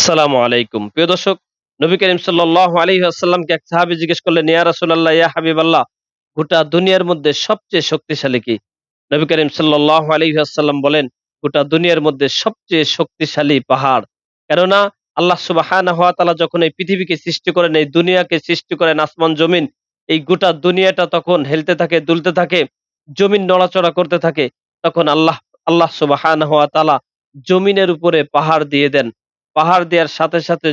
আসসালামু আলাইকুম। প্রিয় দর্শক, নবী করিম সাল্লাল্লাহু আলাইহি ওয়াসাল্লামকে এক সাহাবী জিজ্ঞেস করলেন, ইয়া রাসূলুল্লাহ, ইয়া হাবিবাল্লাহ, গোটা দুনিয়ার মধ্যে সবচেয়ে শক্তিশালী কি? নবী করিম সাল্লাল্লাহু আলাইহি ওয়াসাল্লাম বলেন, গোটা দুনিয়ার মধ্যে সবচেয়ে শক্তিশালী পাহাড়। কেননা আল্লাহ সুবহানাহু ওয়া তাআলা যখন এই পৃথিবীকে সৃষ্টি করেন, এই দুনিয়াকে সৃষ্টি করেন, আসমান জমিন, এই গোটা দুনিয়াটা তখন হেলতে থাকে, দুলতে থাকে, জমিন নড়াচড়া করতে থাকে। তখন আল্লাহ আল্লাহ সুবহানাহু ওয়া তাআলা জমিনের উপরে পাহাড় দিয়ে দেন। পাহাড় দেওয়ার সাথে, সাথে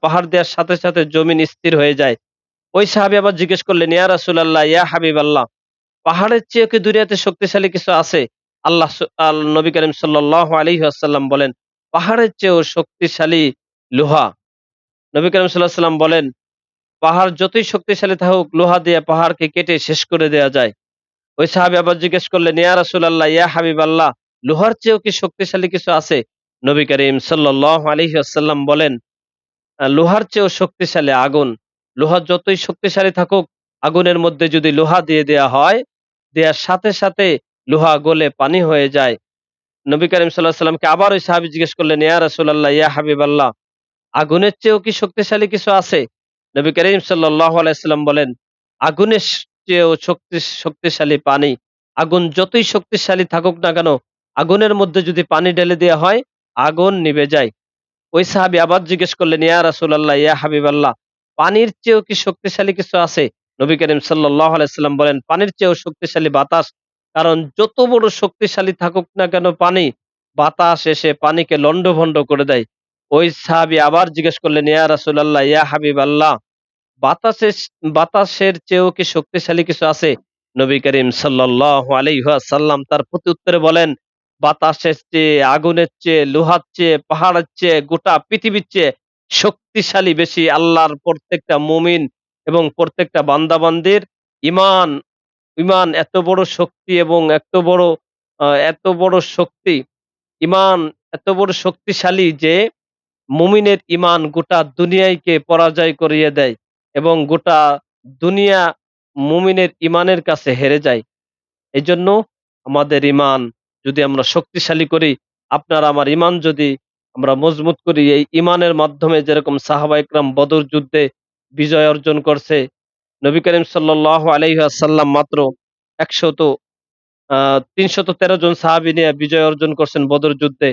পাহাড় দেওয়ার সাথে, সাথে জমিন স্থির হয়ে যায়। ওই সাহাবী আবার জিজ্ঞেস করলেন, ইয়া রাসূলাল্লাহ, ইয়া হাবিবাল্লাহ, পাহাড়ের চেয়েও কি দুনিয়াতে শক্তিশালী কিছু আছে? নবী করিম সাল্লাল্লাহু আলাইহি ওয়াসাল্লাম বলেন, পাহাড়ের চেয়েও শক্তিশালী লোহা। নবী করিম সাল্লাল্লাহু আলাইহি ওয়াসাল্লাম বলেন, পাহাড় যতই শক্তিশালী থাকুক, লোহা দিয়ে পাহাড়কে কেটে শেষ করে দেয়া যায়। ওই সাহাবী আবার জিজ্ঞেস করলেন, ইয়া রাসূলাল্লাহ, ইয়া হাবিবাল্লাহ, লোহার চেয়েও কি শক্তিশালী কিছু আছে? নবী করিম সাল্লাল্লাহু আলাইহি ওয়াসাল্লাম বলেন, লোহার চেয়েও শক্তিশালী আগুন। লোহা যতই শক্তিশালী থাকুক, আগুনের মধ্যে যদি লোহা দিয়ে দেয়া হয়, দেয়ার সাথে, সাথে লোহা গলে পানি হয়ে যায়। নবী করিম সাল্লাল্লাহু আলাইহি ওয়াসাল্লামকে আবার ওই সাহাবী জিজ্ঞেস করলেন, ইয়া রাসূলাল্লাহ, ইয়া হাবিবাল্লাহ, আগুনের চেয়েও কি শক্তিশালী কিছু আছে? নবী করিম সাল্লাল্লাহু আলাইহি ওয়াসাল্লাম বলেন, আগুনের চেয়েও শক্তিশালী পানি। আগুন যতই শক্তিশালী থাকুক না কেন, আগুনের মধ্যে যদি পানি ঢেলে দেয়া হয়, আগুন নিভে যায়। ওই সাহাবী আবার জিজ্ঞেস করলেন, ইয়া রাসূলাল্লাহ, ইয়া হাবিবাল্লাহ, পানির চেয়েও কি শক্তিশালী কিছু আছে? নবী করিম সাল্লাল্লাহু আলাইহি ওয়াসাল্লাম বলেন, পানির চেয়েও শক্তিশালী বাতাস। কারণ যত বড় শক্তিশালী থাকুক না কেন পানি, বাতাস এসে পানিকে লন্ডভন্ড করে দেয়। ওই সাহাবী আবার জিজ্ঞেস করলেন, ইয়া রাসূলাল্লাহ, ইয়া হাবিবাল্লাহ, বাতাসের বাতাসের চেয়েও কি শক্তিশালী কিছু আছে? নবী করিম সাল্লাল্লাহু আলাইহি ওয়াসাল্লাম তার প্রত্যুত্তরে বলেন, বাতাসের চেয়ে, আগুনের চেয়ে, লোহার চেয়ে, পাহাড়ের চেয়ে, গোটা পৃথিবীর চেয়ে শক্তিশালী বেশি আল্লাহর প্রত্যেকটা মুমিন এবং প্রত্যেকটা বান্দা-বান্দীর ঈমান। ঈমান এত বড় শক্তি এবং এত বড় শক্তি, ঈমান এত বড় শক্তিশালী যে মুমিনের ঈমান গোটা দুনিয়াকে পরাজয় করিয়ে দেয় এবং গোটা দুনিয়া মুমিনের ঈমানের কাছে হেরে যায়। এজন্য আমাদের ঈমান যদি আমরা শক্তিশালী করি, আপনার আমার ঈমান যদি আমরা মজবুত করি, এই ঈমানের মাধ্যমে যেরকম সাহাবায়ে কেরাম বদর যুদ্ধে বিজয় অর্জন করছে, নবী করিম সাল্লাল্লাহু আলাইহি ওয়াসাল্লাম মাত্র ৩১৩ জন সাহাবী নিয়ে বিজয় অর্জন করছেন বদর যুদ্ধে।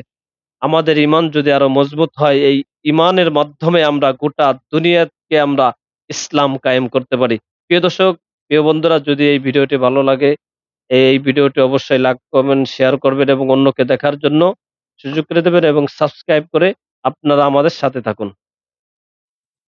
আমাদের ঈমান যদি আরো মজবুত হয়, এই ঈমানের মাধ্যমে আমরা গোটা দুনিয়াকে আমরা ইসলাম কায়েম করতে পারি। প্রিয় দর্শক, প্রিয় বন্ধুরা, যদি এই ভিডিওটি ভালো লাগে, এই ভিডিওটি অবশ্যই লাইক, কমেন্ট, শেয়ার করবেন এবং অন্যকে দেখার জন্য সুযোগ করে দেবেন এবং সাবস্ক্রাইব করে আপনারা আমাদের সাথে থাকুন।